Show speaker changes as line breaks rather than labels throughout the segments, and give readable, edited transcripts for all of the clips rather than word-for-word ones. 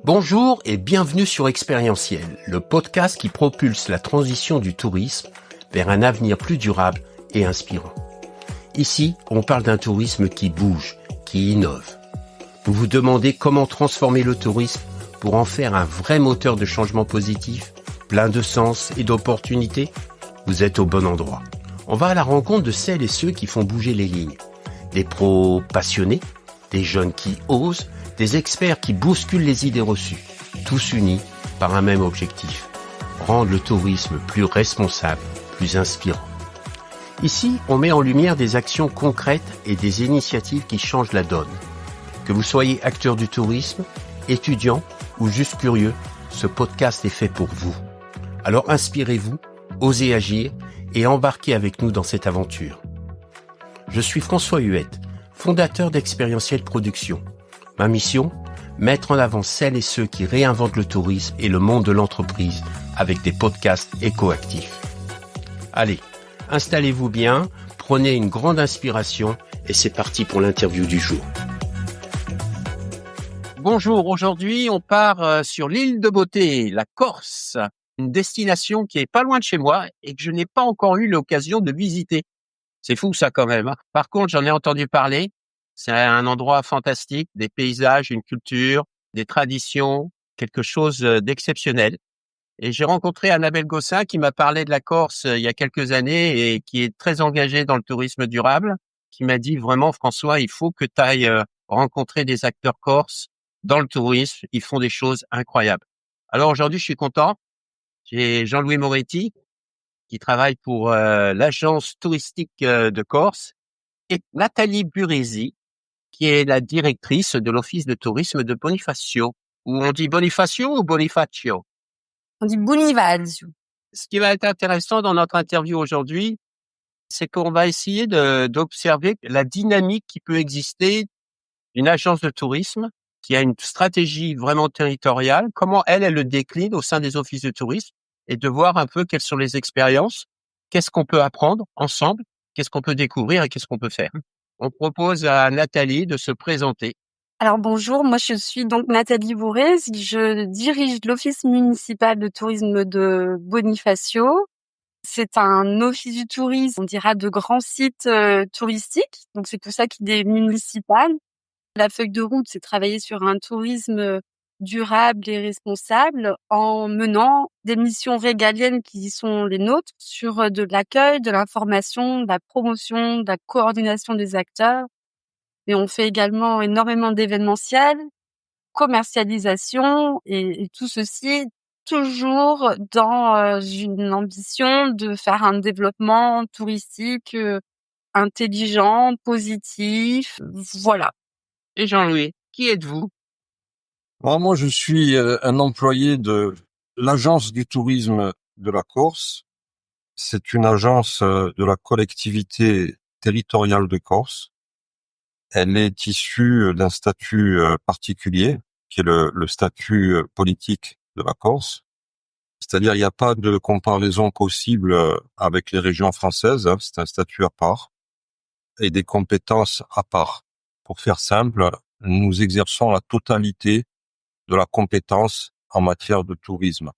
Bonjour et bienvenue sur Expérientiel, le podcast qui propulse la transition du tourisme vers un avenir plus durable et inspirant. Ici, on parle d'un tourisme qui bouge, qui innove. Vous vous demandez comment transformer le tourisme pour en faire un vrai moteur de changement positif, plein de sens et d'opportunités? Vous êtes au bon endroit. On va à la rencontre de celles et ceux qui font bouger les lignes. Des pros passionnés, des jeunes qui osent, des experts qui bousculent les idées reçues, tous unis par un même objectif, rendre le tourisme plus responsable, plus inspirant. Ici, on met en lumière des actions concrètes et des initiatives qui changent la donne. Que vous soyez acteur du tourisme, étudiant ou juste curieux, ce podcast est fait pour vous. Alors inspirez-vous, osez agir et embarquez avec nous dans cette aventure. Je suis François Huette, fondateur d'Expérientiel Production. Ma mission, mettre en avant celles et ceux qui réinventent le tourisme et le monde de l'entreprise avec des podcasts écoactifs. Allez, installez-vous bien, prenez une grande inspiration et c'est parti pour l'interview du jour. Bonjour, aujourd'hui on part sur l'île de beauté, la Corse, une destination qui est pas loin de chez moi et que je n'ai pas encore eu l'occasion de visiter. C'est fou ça quand même, hein. Par contre, j'en ai entendu parler. C'est un endroit fantastique, des paysages, une culture, des traditions, quelque chose d'exceptionnel. Et j'ai rencontré Annabelle Gossin qui m'a parlé de la Corse il y a quelques années et qui est très engagée dans le tourisme durable, qui m'a dit vraiment, François, il faut que tu ailles rencontrer des acteurs corses dans le tourisme. Ils font des choses incroyables. Alors aujourd'hui, je suis content. J'ai Jean-Louis Moretti qui travaille pour l'agence touristique de Corse et Nathalie Buresi qui est la directrice de l'office de tourisme de Bonifacio. Ou on dit Bonifacio ou Bonifacio?
On dit Bonifacio.
Ce qui va être intéressant dans notre interview aujourd'hui, c'est qu'on va essayer d'observer la dynamique qui peut exister d'une agence de tourisme qui a une stratégie vraiment territoriale, comment elle le décline au sein des offices de tourisme et de voir un peu quelles sont les expériences, qu'est-ce qu'on peut apprendre ensemble, qu'est-ce qu'on peut découvrir et qu'est-ce qu'on peut faire. On propose à Nathalie de se présenter.
Alors bonjour, moi je suis donc Nathalie Bourrez, je dirige l'office municipal de tourisme de Bonifacio. C'est un office du tourisme, on dira de grands sites touristiques, donc c'est pour ça qu'il est municipal. La feuille de route, c'est travailler sur un tourisme durable et responsable en menant des missions régaliennes qui sont les nôtres sur de l'accueil, de l'information, de la promotion, de la coordination des acteurs. Et on fait également énormément d'événementiel, commercialisation et tout ceci toujours dans une ambition de faire un développement touristique intelligent, positif, voilà.
Et Jean-Louis, qui êtes-vous?
Moi, je suis un employé de l'agence du tourisme de la Corse. C'est une agence de la collectivité territoriale de Corse. Elle est issue d'un statut particulier, qui est le statut politique de la Corse. C'est-à-dire, il n'y a pas de comparaison possible avec les régions françaises, hein. C'est un statut à part et des compétences à part. Pour faire simple, nous exerçons la totalité de la compétence en matière de tourisme.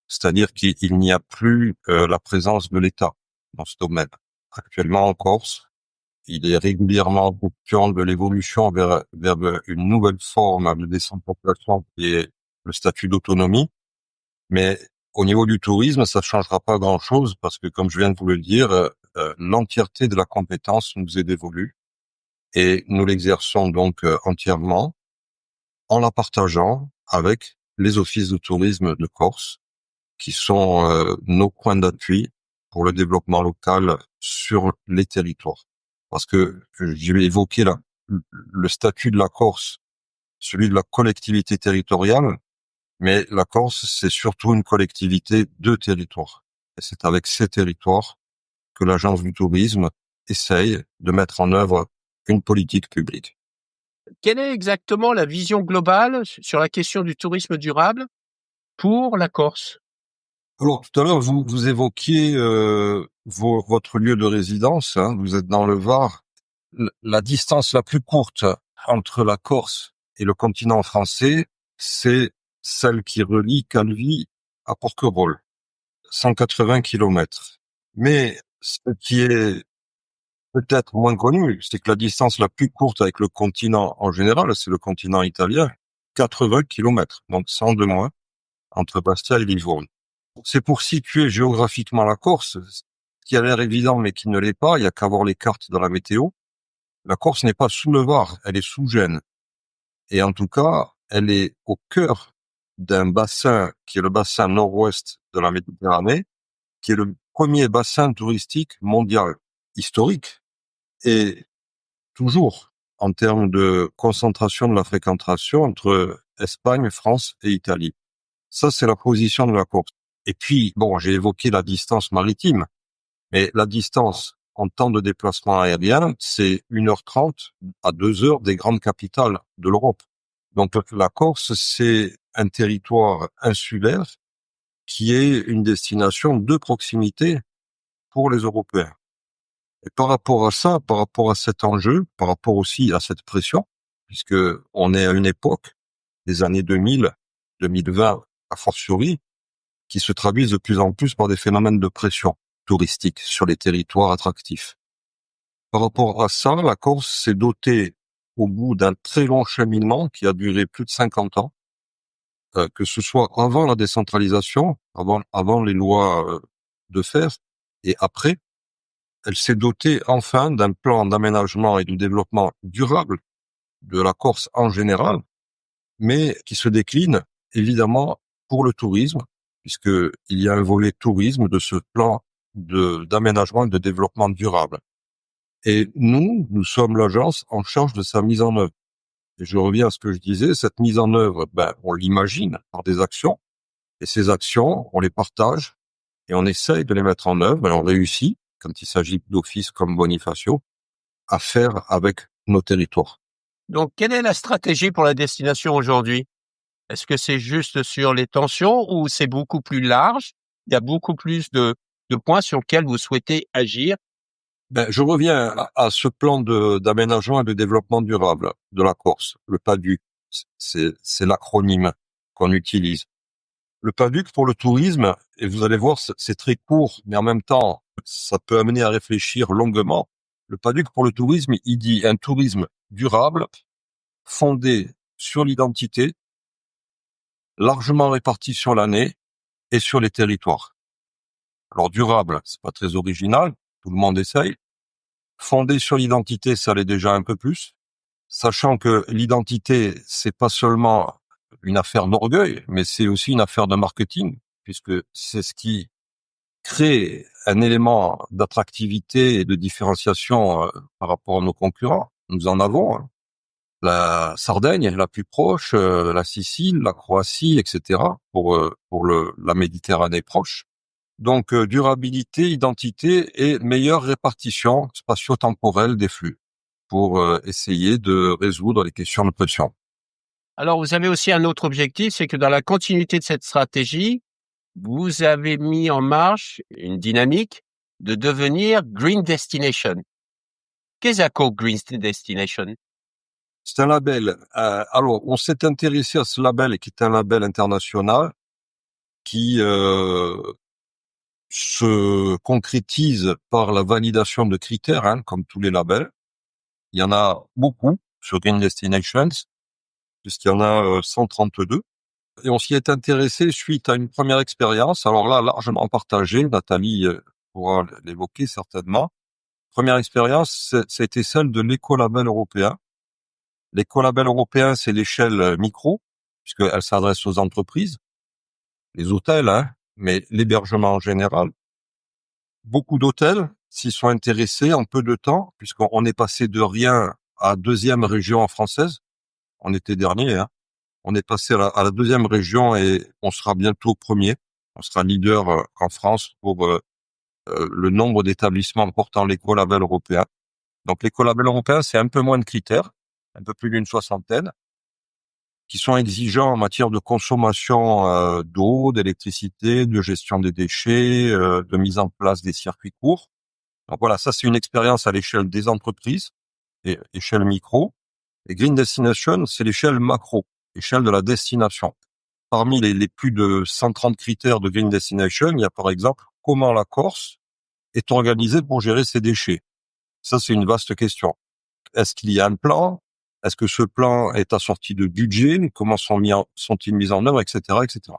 C'est-à-dire qu'il n'y a plus la présence de l'État dans ce domaine. Actuellement en Corse, il est régulièrement en question de l'évolution vers une nouvelle forme de décentralisation qui est le statut d'autonomie. Mais au niveau du tourisme, ça ne changera pas grand-chose parce que, comme je viens de vous le dire, l'entièreté de la compétence nous est dévolue et nous l'exerçons donc entièrement en la partageant avec les offices de tourisme de Corse, qui sont nos points d'appui pour le développement local sur les territoires. Parce que j'ai évoqué le statut de la Corse, celui de la collectivité territoriale, mais la Corse, c'est surtout une collectivité de territoires. Et c'est avec ces territoires que l'agence du tourisme essaye de mettre en œuvre une politique publique.
Quelle est exactement la vision globale sur la question du tourisme durable pour la Corse?
Alors, tout à l'heure, vous évoquiez votre lieu de résidence, hein, vous êtes dans le Var. La distance la plus courte entre la Corse et le continent français, c'est celle qui relie Calvi à Porquerolles, 180 kilomètres. Mais ce qui est peut-être moins connu, c'est que la distance la plus courte avec le continent en général, c'est le continent italien, 80 kilomètres, donc 100 de moins, entre Bastia et Livourne. C'est pour situer géographiquement la Corse, ce qui a l'air évident mais qui ne l'est pas, il y a qu'à voir les cartes dans la météo. La Corse n'est pas sous le Var, elle est sous Gênes. Et en tout cas, elle est au cœur d'un bassin qui est le bassin nord-ouest de la Méditerranée, qui est le premier bassin touristique mondial historique et toujours en termes de concentration de la fréquentation entre Espagne, France et Italie. Ça, c'est la position de la Corse. Et puis, bon, j'ai évoqué la distance maritime, mais la distance en temps de déplacement aérien, c'est 1h30 à 2 heures des grandes capitales de l'Europe. Donc la Corse, c'est un territoire insulaire qui est une destination de proximité pour les Européens. Et par rapport à ça, par rapport à cet enjeu, par rapport aussi à cette pression, puisque on est à une époque, des années 2000, 2020, a fortiori, qui se traduisent de plus en plus par des phénomènes de pression touristique sur les territoires attractifs. Par rapport à ça, la Corse s'est dotée au bout d'un très long cheminement qui a duré plus de 50 ans, que ce soit avant la décentralisation, avant les lois de fer, et après, elle s'est dotée enfin d'un plan d'aménagement et de développement durable de la Corse en général, mais qui se décline évidemment pour le tourisme, puisque il y a un volet tourisme de ce plan d'aménagement et de développement durable. Et nous sommes l'agence en charge de sa mise en œuvre. Et je reviens à ce que je disais, cette mise en œuvre, on l'imagine par des actions, et ces actions, on les partage, et on essaye de les mettre en œuvre, et on réussit, quand il s'agit d'offices comme Bonifacio, à faire avec nos territoires.
Donc, quelle est la stratégie pour la destination aujourd'hui? Est-ce que c'est juste sur les tensions ou c'est beaucoup plus large? Il y a beaucoup plus de points sur lesquels vous souhaitez agir?
Je reviens à ce plan d'aménagement et de développement durable de la Corse, le PADUC. C'est l'acronyme qu'on utilise. Le PADUC pour le tourisme, et vous allez voir, c'est très court, mais en même temps, ça peut amener à réfléchir longuement. Le PADUC pour le tourisme, il dit un tourisme durable, fondé sur l'identité, largement réparti sur l'année et sur les territoires. Alors durable, c'est pas très original, tout le monde essaye. Fondé sur l'identité, ça l'est déjà un peu plus, sachant que l'identité, c'est pas seulement une affaire d'orgueil, mais c'est aussi une affaire de marketing, puisque c'est ce qui crée un élément d'attractivité et de différenciation par rapport à nos concurrents. Nous en avons, hein. La Sardaigne, la plus proche, la Sicile, la Croatie, etc., pour la Méditerranée proche. Donc, durabilité, identité et meilleure répartition spatio-temporelle des flux pour essayer de résoudre les questions de pression.
Alors, vous avez aussi un autre objectif, c'est que dans la continuité de cette stratégie, vous avez mis en marche une dynamique de devenir Green Destination. Qu'est-ce que Green Destination?
C'est un label. Alors, on s'est intéressé à ce label qui est un label international qui se concrétise par la validation de critères, hein, comme tous les labels. Il y en a beaucoup sur Green Destinations, puisqu'il y en a 132. Et on s'y est intéressé suite à une première expérience, alors là, largement partagée, Nathalie pourra l'évoquer certainement. Première expérience, c'était celle de l'écolabel européen. L'écolabel européen, c'est l'échelle micro, puisqu'elle s'adresse aux entreprises, les hôtels, hein, mais l'hébergement en général. Beaucoup d'hôtels s'y sont intéressés en peu de temps, puisqu'on est passé de rien à deuxième région française. On était dernier, hein. On est passé à la deuxième région et on sera bientôt premier. On sera leader en France pour le nombre d'établissements portant l'écolabel européen. Donc l'écolabel européen, c'est un peu moins de critères, un peu plus d'une soixantaine, qui sont exigeants en matière de consommation d'eau, d'électricité, de gestion des déchets, de mise en place des circuits courts. Donc voilà, ça c'est une expérience à l'échelle des entreprises, et échelle micro. Et Green Destination, c'est l'échelle macro. l'échelle de la destination. Parmi les plus de 130 critères de Green Destination, il y a par exemple comment la Corse est organisée pour gérer ses déchets. Ça, c'est une vaste question. Est-ce qu'il y a un plan? Est-ce que ce plan est assorti de budget? Comment sont-ils mis en œuvre, etc., etc.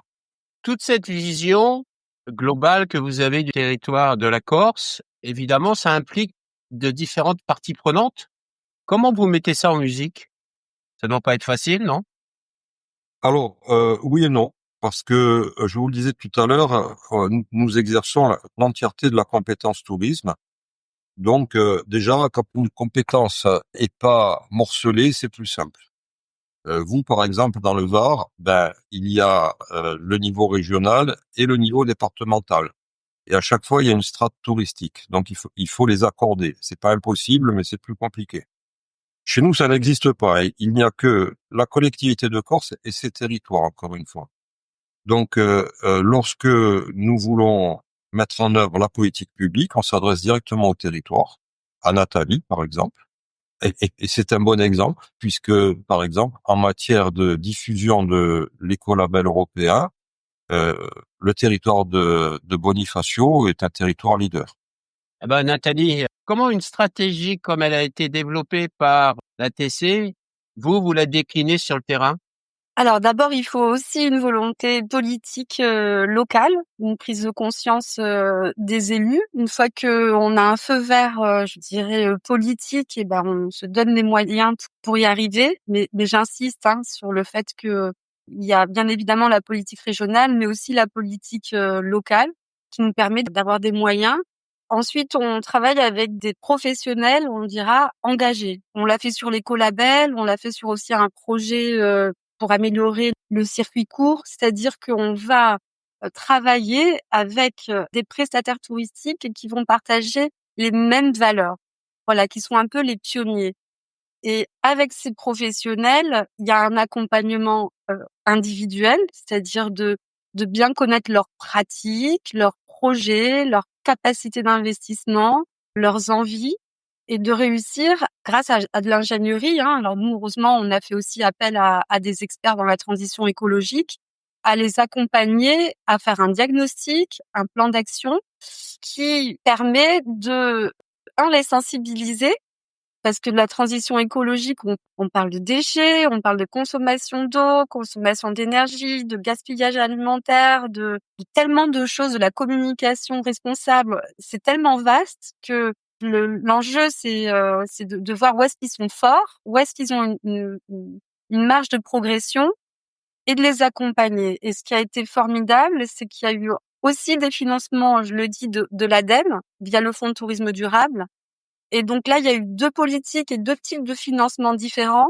Toute cette vision globale que vous avez du territoire de la Corse, évidemment, ça implique de différentes parties prenantes. Comment vous mettez ça en musique? Ça doit pas être facile, non?
Alors, oui et non, parce que je vous le disais tout à l'heure, nous exerçons l'entièreté de la compétence tourisme. Donc, déjà, quand une compétence est pas morcelée, c'est plus simple. Vous, par exemple, dans le Var, il y a le niveau régional et le niveau départemental. Et à chaque fois, il y a une strate touristique. Donc, il faut les accorder. C'est pas impossible, mais c'est plus compliqué. Chez nous, ça n'existe pas. Il n'y a que la collectivité de Corse et ses territoires, encore une fois. Donc, lorsque nous voulons mettre en œuvre la politique publique, on s'adresse directement au territoire, à Nathalie, par exemple. Et c'est un bon exemple, puisque, par exemple, en matière de diffusion de l'écolabel européen, euh, le territoire de Bonifacio est un territoire leader.
Eh ben, Nathalie, comment une stratégie comme elle a été développée par l'ATC, vous la déclinez sur le terrain?
Alors d'abord, il faut aussi une volonté politique locale, une prise de conscience des élus. Une fois que on a un feu vert, je dirais politique, et ben on se donne les moyens pour y arriver. Mais j'insiste sur le fait que il y a bien évidemment la politique régionale, mais aussi la politique locale qui nous permet d'avoir des moyens. Ensuite, on travaille avec des professionnels, on dira engagés. On l'a fait sur l'écolabel, on l'a fait sur aussi un projet pour améliorer le circuit court, c'est-à-dire qu'on va travailler avec des prestataires touristiques qui vont partager les mêmes valeurs. Voilà, qui sont un peu les pionniers. Et avec ces professionnels, il y a un accompagnement individuel, c'est-à-dire de bien connaître leurs pratiques, leurs projets, leurs capacités d'investissement, leurs envies, et de réussir grâce à de l'ingénierie. Alors nous, heureusement, on a fait aussi appel à des experts dans la transition écologique, à les accompagner à faire un diagnostic, un plan d'action qui permet les sensibiliser, parce que de la transition écologique, on parle de déchets, on parle de consommation d'eau, consommation d'énergie, de gaspillage alimentaire, de tellement de choses, de la communication responsable. C'est tellement vaste que l'enjeu, c'est de voir où est-ce qu'ils sont forts, où est-ce qu'ils ont une marge de progression, et de les accompagner. Et ce qui a été formidable, c'est qu'il y a eu aussi des financements, je le dis, de l'ADEME, via le Fonds de tourisme durable. Et donc là, il y a eu 2 politiques et 2 types de financements différents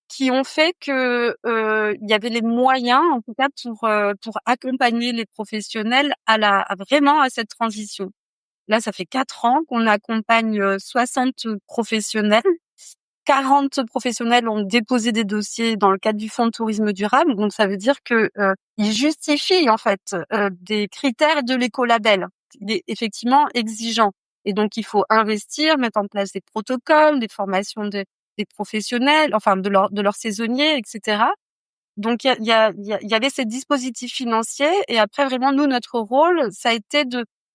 qui ont fait que il y avait les moyens, en tout cas, pour accompagner les professionnels vraiment à cette transition. Là, ça fait 4 ans qu'on accompagne 60 professionnels. 40 professionnels ont déposé des dossiers dans le cadre du Fonds de tourisme durable. Donc ça veut dire que ils justifient en fait des critères de l'écolabel. Il est effectivement exigeant. Et donc il faut investir, mettre en place des protocoles, des formations des professionnels, enfin de leurs saisonniers, etc. Donc il y avait ces dispositifs financiers, et après vraiment nous, notre rôle, ça a été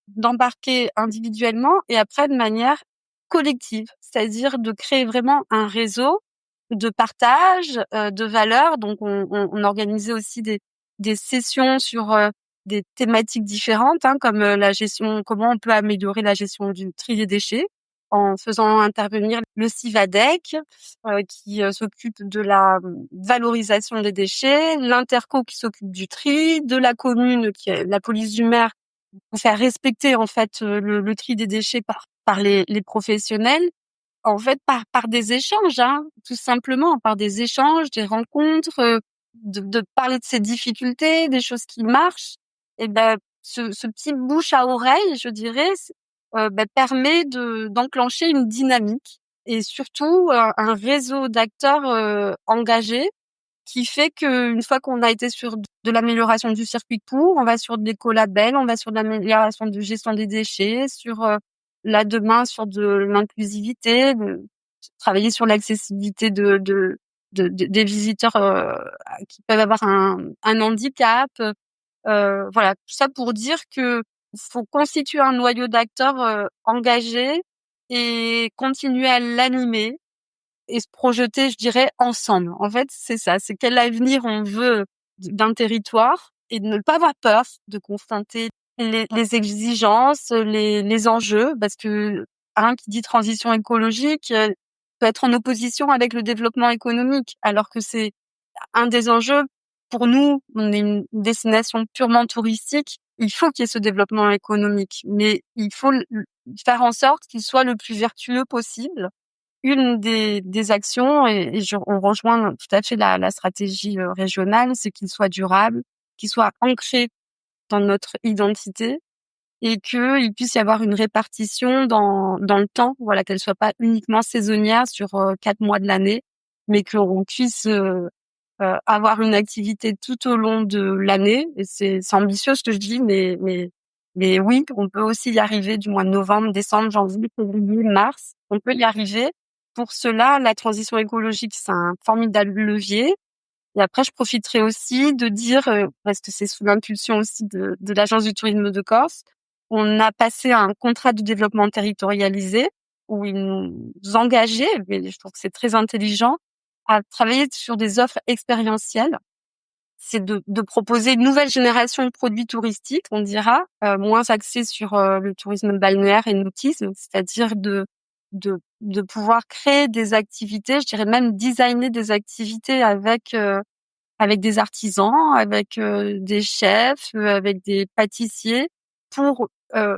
d'embarquer individuellement et après de manière collective, c'est-à-dire de créer vraiment un réseau de partage de valeurs. Donc on organisait aussi des sessions sur des thématiques différentes, comme la gestion, comment on peut améliorer la gestion du tri des déchets, en faisant intervenir le Civadec qui s'occupe de la valorisation des déchets, l'Interco qui s'occupe du tri, de la commune qui est la police du maire pour faire respecter en fait le tri des déchets par les professionnels, en fait par des échanges, tout simplement par des échanges, des rencontres, de parler de ses difficultés, des choses qui marchent. Et ce petit bouche à oreille, je dirais, permet d'enclencher une dynamique et surtout un réseau d'acteurs engagés, qui fait qu'une fois qu'on a été sur de l'amélioration du circuit court, on va sur de l'écolabel, on va sur de l'amélioration de gestion des déchets, sur là demain sur de l'inclusivité, de travailler sur l'accessibilité des visiteurs qui peuvent avoir un handicap. Voilà, tout ça pour dire que faut constituer un noyau d'acteurs engagés et continuer à l'animer et se projeter, je dirais, ensemble. En fait, c'est ça, c'est quel avenir on veut d'un territoire et de ne pas avoir peur de confronter les exigences, les enjeux, parce que un qui dit transition écologique peut être en opposition avec le développement économique, alors que c'est un des enjeux pour nous. On est une destination purement touristique. Il faut qu'il y ait ce développement économique, mais il faut faire en sorte qu'il soit le plus vertueux possible. Une des actions, on rejoint tout à fait la stratégie régionale, c'est qu'il soit durable, qu'il soit ancré dans notre identité et qu'il puisse y avoir une répartition dans le temps, voilà, qu'elle soit pas uniquement saisonnière sur 4 mois de l'année, mais qu'on puisse avoir une activité tout au long de l'année. Et c'est ambitieux ce que je dis, mais oui, on peut aussi y arriver du mois de novembre, décembre, janvier, février, mars. On peut y arriver. Pour cela, la transition écologique, c'est un formidable levier. Et après, je profiterai aussi de dire, parce que c'est sous l'impulsion aussi de l'Agence du tourisme de Corse, on a passé un contrat de développement territorialisé où ils nous engageaient, mais je trouve que c'est très intelligent, à travailler sur des offres expérientielles. C'est de proposer une nouvelle génération de produits touristiques, on dira, moins axés sur le tourisme balnéaire et nautisme, c'est-à-dire de pouvoir créer des activités, je dirais même designer des activités avec des artisans, avec des chefs, avec des pâtissiers, pour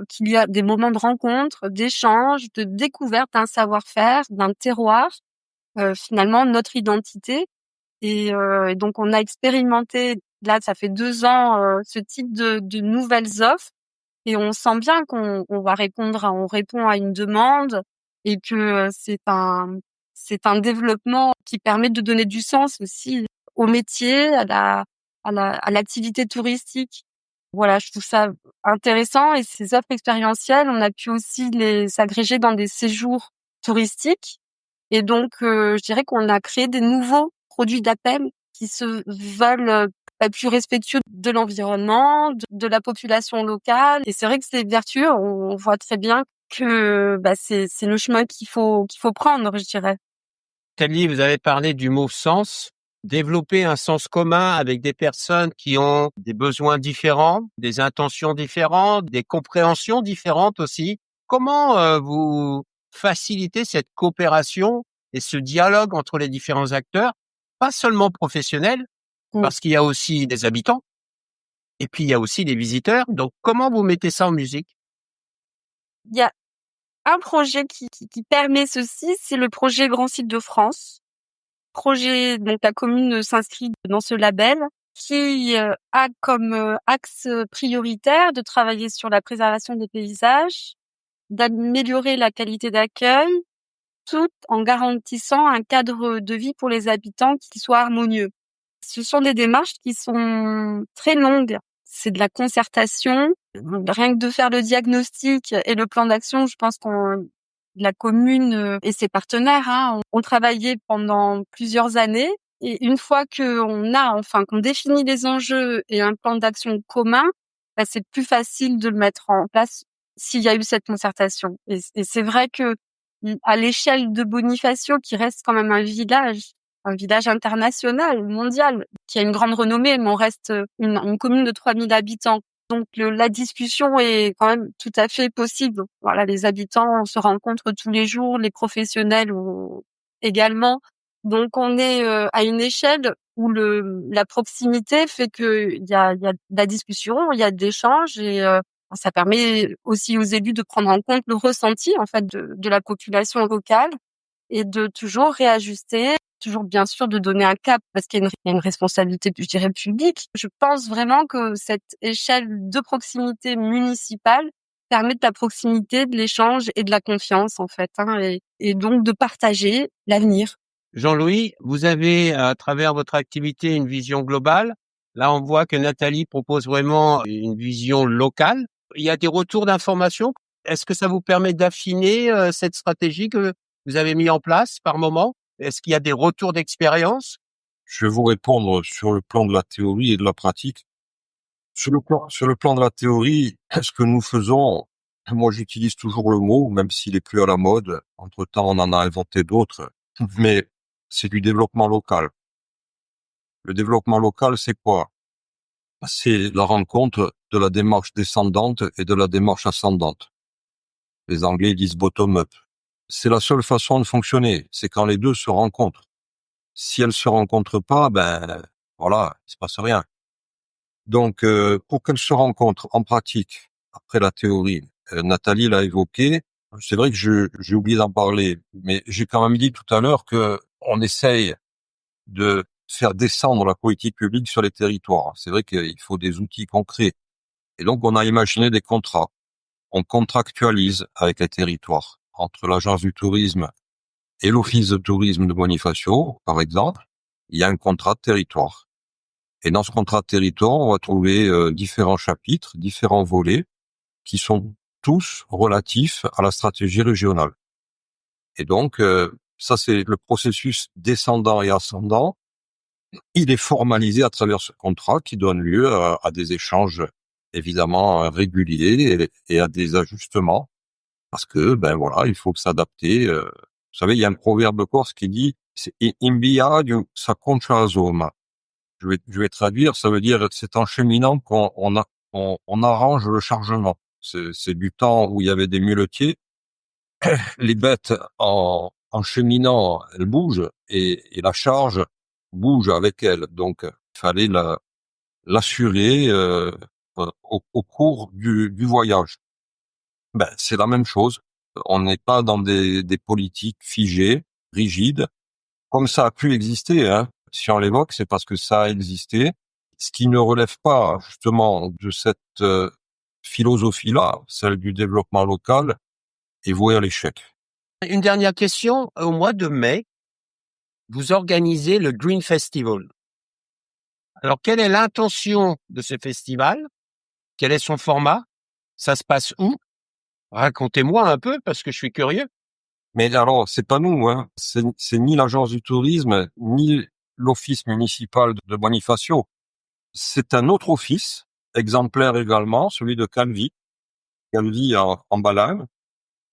qu'il y a des moments de rencontre, d'échange, de découverte d'un savoir-faire, d'un terroir, finalement notre identité. Et donc on a expérimenté, là ça fait 2 ans, ce type de nouvelles offres, et on sent bien on répond à une demande, et que c'est un développement qui permet de donner du sens aussi au métier, à l'activité touristique. Voilà, je trouve ça intéressant, et ces offres expérientielles, on a pu aussi les agréger dans des séjours touristiques. Et donc, je dirais qu'on a créé des nouveaux produits d'appel qui se veulent plus respectueux de l'environnement, de la population locale. Et c'est vrai que c'est vertueux. On voit très bien que c'est le chemin qu'il faut prendre, je dirais.
Nathalie, vous avez parlé du mot sens. Développer un sens commun avec des personnes qui ont des besoins différents, des intentions différentes, des compréhensions différentes aussi. Comment vous facilitez cette coopération et ce dialogue entre les différents acteurs, pas seulement professionnels, parce qu'il y a aussi des habitants, et puis il y a aussi des visiteurs. Donc, comment vous mettez ça en musique?
Il y a un projet qui permet ceci, c'est le projet Grand Site de France. Projet, donc la commune s'inscrit dans ce label qui a comme axe prioritaire de travailler sur la préservation des paysages, d'améliorer la qualité d'accueil, tout en garantissant un cadre de vie pour les habitants qui soit harmonieux. Ce sont des démarches qui sont très longues. C'est de la concertation. Rien que de faire le diagnostic et le plan d'action, je pense la commune et ses partenaires ont travaillé pendant plusieurs années. Et une fois qu'on définit les enjeux et un plan d'action commun, c'est plus facile de le mettre en place s'il y a eu cette concertation. Et c'est vrai que à l'échelle de Bonifacio, qui reste quand même un village international, mondial, qui a une grande renommée, mais on reste une commune de 3000 habitants. Donc la discussion est quand même tout à fait possible. Voilà, les habitants se rencontrent tous les jours, les professionnels également. Donc on est à une échelle où la proximité fait que il y a de la discussion, il y a de l'échange, et ça permet aussi aux élus de prendre en compte le ressenti en fait de la population locale, et de toujours réajuster, toujours bien sûr de donner un cap, parce qu'il y a une responsabilité, je dirais, publique. Je pense vraiment que cette échelle de proximité municipale permet de la proximité, de l'échange et de la confiance en fait, et donc de partager l'avenir.
Jean-Louis, vous avez à travers votre activité une vision globale. Là, on voit que Nathalie propose vraiment une vision locale. Il y a des retours d'informations. Est-ce que ça vous permet d'affiner cette stratégie que vous avez mis en place par moment? Est-ce qu'il y a des retours d'expérience?
Je vais vous répondre sur le plan de la théorie et de la pratique. Sur le plan de la théorie, ce que nous faisons, moi j'utilise toujours le mot, même s'il est plus à la mode. Entre-temps, on en a inventé d'autres, mais c'est du développement local. Le développement local, c'est quoi? C'est la rencontre de la démarche descendante et de la démarche ascendante. Les Anglais disent bottom-up. C'est la seule façon de fonctionner, c'est quand les deux se rencontrent. Si elles se rencontrent pas, ben voilà, il se passe rien. Donc, pour qu'elles se rencontrent en pratique, après la théorie, Nathalie l'a évoqué, c'est vrai que j'ai oublié d'en parler, mais j'ai quand même dit tout à l'heure que on essaye de faire descendre la politique publique sur les territoires. C'est vrai qu'il faut des outils concrets. Et donc, on a imaginé des contrats. On contractualise avec les territoires, entre l'agence du tourisme et l'office de tourisme de Bonifacio, par exemple. Il y a un contrat de territoire. Et dans ce contrat de territoire, on va trouver différents chapitres, différents volets, qui sont tous relatifs à la stratégie régionale. Et donc, ça c'est le processus descendant et ascendant. Il est formalisé à travers ce contrat qui donne lieu à des échanges évidemment réguliers et à des ajustements parce que ben voilà, il faut s'adapter. Vous savez, il y a un proverbe corse qui dit c'est in viaggio s'acconcia Roma. Je vais traduire, ça veut dire c'est en cheminant qu'on arrange le chargement. C'est du temps où il y avait des muletiers. Les bêtes en cheminant, elles bougent et la charge bouge avec elles. Donc il fallait l'assurer au cours du voyage. Ben c'est la même chose. On n'est pas dans des politiques figées, rigides, comme ça a pu exister, hein. Si on l'évoque, c'est parce que ça a existé. Ce qui ne relève pas justement de cette philosophie-là, celle du développement local, est voué à l'échec.
Une dernière question. Au mois de mai, vous organisez le Green Festival. Alors, quelle est l'intention de ce festival? Quel est son format? Ça se passe où? Racontez-moi un peu parce que je suis curieux.
Mais alors, c'est pas nous, hein. C'est ni l'agence du tourisme, ni l'office municipal de Bonifacio. C'est un autre office, exemplaire également, celui de Calvi en Balagne,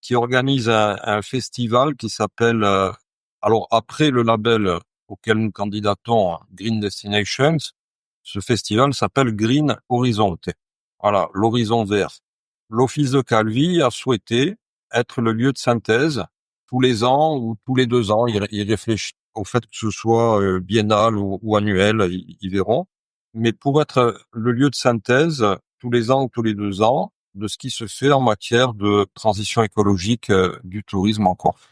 qui organise un festival qui s'appelle, alors après le label auquel nous candidatons, Green Destinations, ce festival s'appelle Green Horizonte. Voilà, l'horizon vert. L'office de Calvi a souhaité être le lieu de synthèse tous les ans ou tous les 2 ans. Il réfléchit au fait que ce soit biennal ou annuel, ils verront. Mais pour être le lieu de synthèse tous les ans ou tous les 2 ans de ce qui se fait en matière de transition écologique du tourisme en Corse.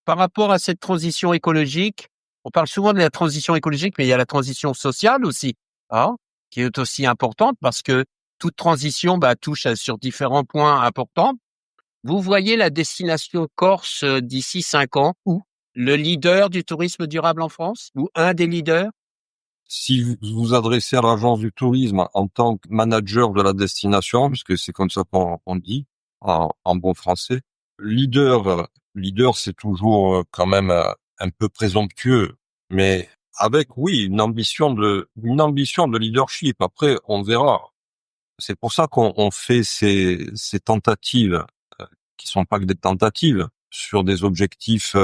Par rapport à cette transition écologique, on parle souvent de la transition écologique, mais il y a la transition sociale aussi, hein, qui est aussi importante parce que toute transition touche sur différents points importants. Vous voyez la destination Corse d'ici 5 ans où? Le leader du tourisme durable en France ou un des leaders?
Si vous vous adressez à l'agence du tourisme en tant que manager de la destination, puisque c'est comme ça qu'on dit en bon français, leader, c'est toujours quand même un peu présomptueux, mais avec oui une ambition de leadership. Après, on verra. C'est pour ça qu'on fait ces tentatives qui sont pas que des tentatives sur des objectifs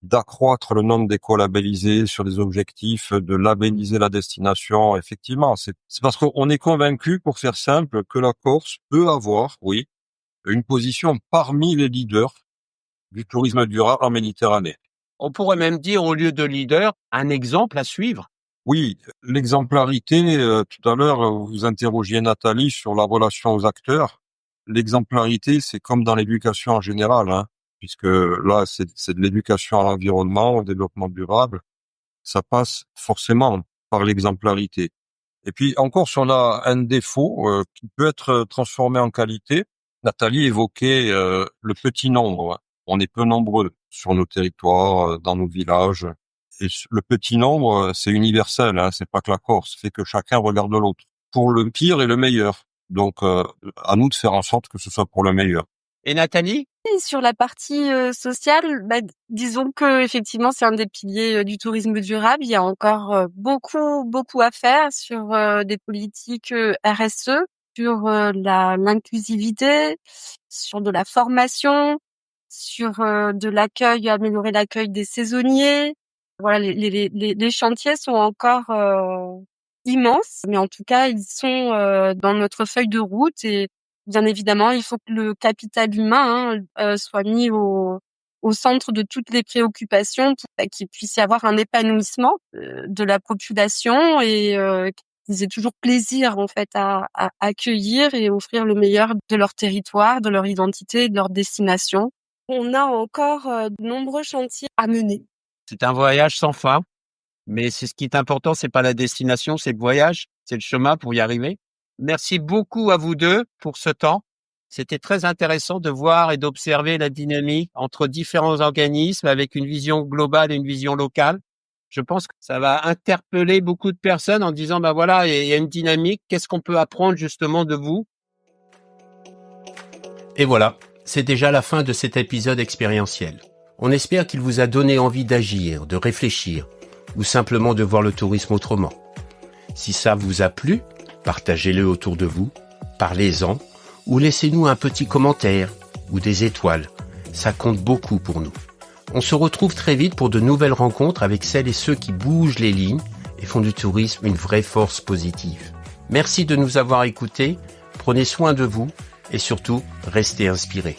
d'accroître le nombre d'éco-labellisés, sur des objectifs de labelliser la destination. Effectivement, c'est parce qu'on est convaincu, pour faire simple, que la Corse peut avoir, oui, une position parmi les leaders du tourisme durable en Méditerranée.
On pourrait même dire, au lieu de leader, un exemple à suivre.
Oui, l'exemplarité, tout à l'heure, vous interrogiez Nathalie sur la relation aux acteurs. L'exemplarité, c'est comme dans l'éducation en général, hein, puisque là, c'est de l'éducation à l'environnement, au développement durable. Ça passe forcément par l'exemplarité. Et puis, encore, si on a un défaut qui peut être transformé en qualité, Nathalie évoquait le petit nombre. On est peu nombreux sur nos territoires, dans nos villages. Et le petit nombre, c'est universel, hein, c'est pas que la Corse, fait que chacun regarde l'autre. Pour le pire et le meilleur. Donc, à nous de faire en sorte que ce soit pour le meilleur.
Et Nathalie?
Et sur la partie sociale, disons que effectivement c'est un des piliers du tourisme durable. Il y a encore beaucoup à faire sur des politiques RSE, sur l'inclusivité, sur de la formation, sur de l'accueil, améliorer l'accueil des saisonniers. Voilà, les chantiers sont encore immenses, mais en tout cas ils sont dans notre feuille de route et bien évidemment, il faut que le capital humain soit mis au centre de toutes les préoccupations pour qu'il puisse y avoir un épanouissement de la population et qu'ils aient toujours plaisir en fait à accueillir et offrir le meilleur de leur territoire, de leur identité et de leur destination. On a encore de nombreux chantiers à mener.
C'est un voyage sans fin, mais c'est ce qui est important, c'est pas la destination, c'est le voyage, c'est le chemin pour y arriver. Merci beaucoup à vous deux pour ce temps. C'était très intéressant de voir et d'observer la dynamique entre différents organismes avec une vision globale et une vision locale. Je pense que ça va interpeller beaucoup de personnes en disant, voilà, il y a une dynamique. Qu'est-ce qu'on peut apprendre justement de vous? Et voilà, c'est déjà la fin de cet épisode expérientiel. On espère qu'il vous a donné envie d'agir, de réfléchir ou simplement de voir le tourisme autrement. Si ça vous a plu, partagez-le autour de vous, parlez-en ou laissez-nous un petit commentaire ou des étoiles. Ça compte beaucoup pour nous. On se retrouve très vite pour de nouvelles rencontres avec celles et ceux qui bougent les lignes et font du tourisme une vraie force positive. Merci de nous avoir écoutés, prenez soin de vous et surtout, restez inspirés.